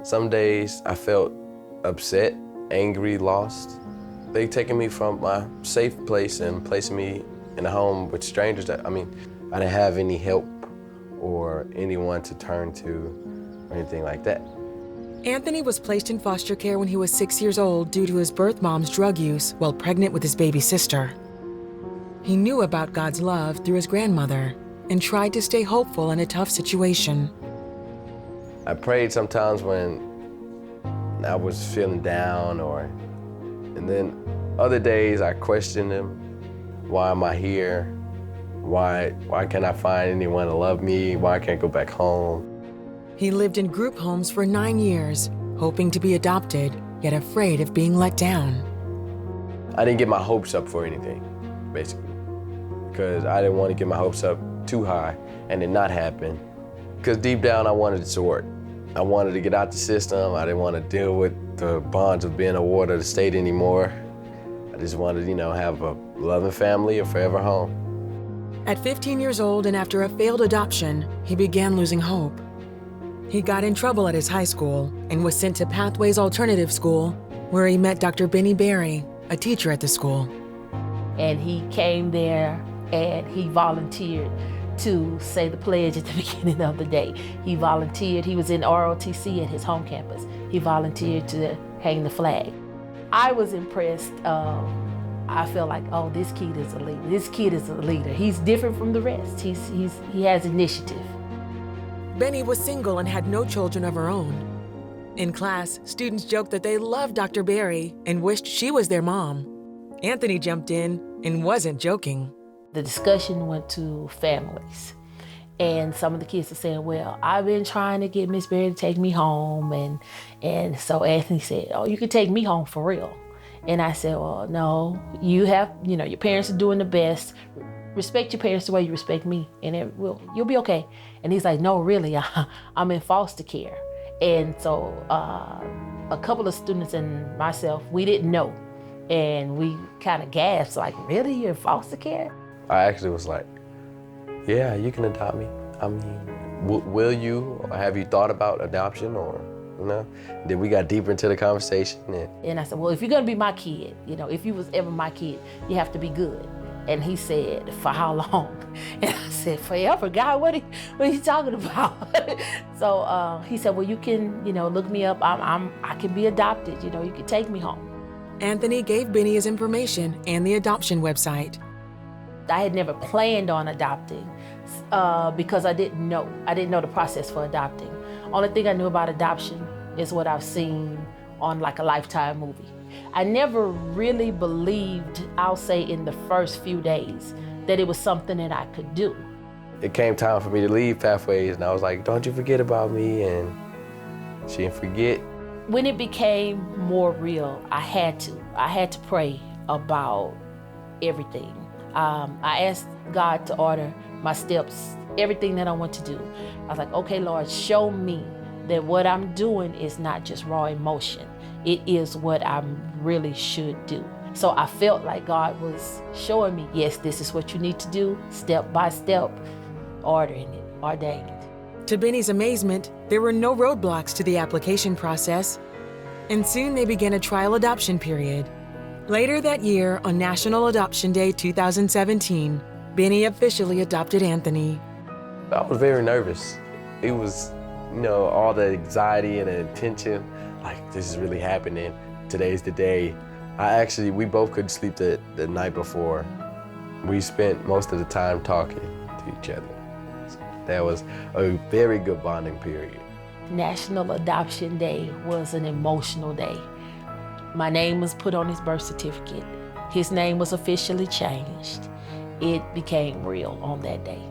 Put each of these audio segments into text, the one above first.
Some days I felt upset, angry, lost. They've taken me from my safe place and placing me in a home with strangers I didn't have any help or anyone to turn to or anything like that. Anthony was placed in foster care when he was 6 years old due to his birth mom's drug use while pregnant with his baby sister. He knew about God's love through his grandmother and tried to stay hopeful in a tough situation. I prayed sometimes when I was feeling down and then other days I questioned him. Why am I here? Why can't I find anyone to love me? Why can't I go back home? He lived in group homes for 9 years, hoping to be adopted, yet afraid of being let down. I didn't get my hopes up for anything, basically, because I didn't want to get my hopes up too high and it not happen. Because deep down, I wanted it to work. I wanted to get out the system. I didn't want to deal with the bonds of being a ward of the state anymore. I just wanted, have a loving family, a forever home. At 15 years old and after a failed adoption, he began losing hope. He got in trouble at his high school and was sent to Pathways Alternative School, where he met Dr. Bennie Berry, a teacher at the school. And he came there and he volunteered to say the pledge at the beginning of the day. He volunteered, he was in ROTC at his home campus. He volunteered to hang the flag. I was impressed. I felt like, oh, this kid is a leader. This kid is a leader. He's different from the rest. He has initiative. Bennie was single and had no children of her own. In class, students joked that they loved Dr. Berry and wished she was their mom. Anthony jumped in and wasn't joking. The discussion went to families. And some of the kids are saying, well, I've been trying to get Miss Berry to take me home. And so Anthony said, oh, you can take me home for real. And I said, well, no, you have, your parents are doing the best. Respect your parents the way you respect me, and you'll be okay. And he's like, no, really, I'm in foster care. And so a couple of students and myself, we didn't know. And we kind of gasped, like, really, you're in foster care? I actually was like, yeah, you can adopt me. Will you, or have you thought about adoption, or, Then we got deeper into the conversation. And I said, well, if you're gonna be my kid, if you was ever my kid, you have to be good. And he said, for how long? And I said, forever, God, what are you talking about? So he said, well, you can, look me up. I can be adopted. You can take me home. Anthony gave Bennie his information and the adoption website. I had never planned on adopting because I didn't know. I didn't know the process for adopting. Only thing I knew about adoption is what I've seen on like a Lifetime movie. I never really believed, I'll say in the first few days, that it was something that I could do. It came time for me to leave Pathways, and I was like, don't you forget about me, and she didn't forget. When it became more real, I had to pray about everything. I asked God to order my steps, everything that I want to do. I was like, okay, Lord, show me that what I'm doing is not just raw emotion. It is what I really should do. So I felt like God was showing me, yes, this is what you need to do, step by step, ordering it, ordained. To Bennie's amazement, there were no roadblocks to the application process, and soon they began a trial adoption period. Later that year, on National Adoption Day 2017, Bennie officially adopted Anthony. I was very nervous. It was, all the anxiety and the tension, like, this is really happening. Today's the day. We both couldn't sleep the night before. We spent most of the time talking to each other. So that was a very good bonding period. National Adoption Day was an emotional day. My name was put on his birth certificate. His name was officially changed. It became real on that day.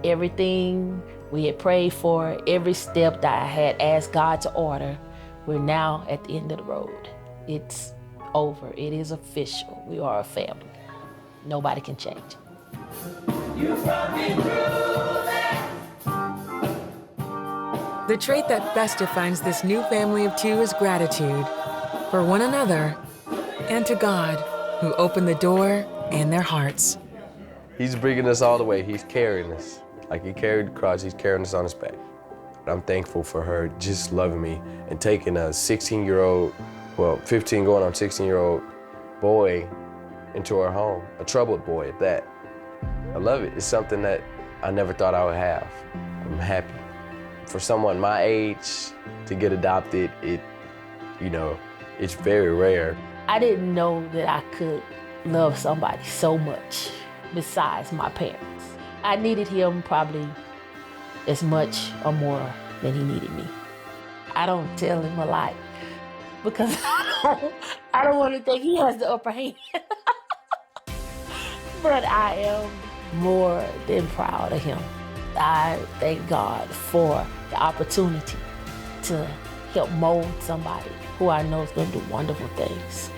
Everything we had prayed for, every step that I had asked God to order, we're now at the end of the road. It's over. It is official. We are a family. Nobody can change it. You brought me through that. The trait that best defines this new family of two is gratitude for one another and to God, who opened the door and their hearts. He's bringing us all the way. He's carrying us. Like he carried the cross, he's carrying us on his back. I'm thankful for her just loving me and taking a 16-year-old, well, 15 going on 16-year-old boy into her home, a troubled boy at that. I love it. It's something that I never thought I would have. I'm happy. For someone my age to get adopted, it's very rare. I didn't know that I could love somebody so much besides my parents. I needed him probably as much or more than he needed me. I don't tell him a lot because I don't want to think he has the upper hand. But I am more than proud of him. I thank God for the opportunity to help mold somebody who I know is going to do wonderful things.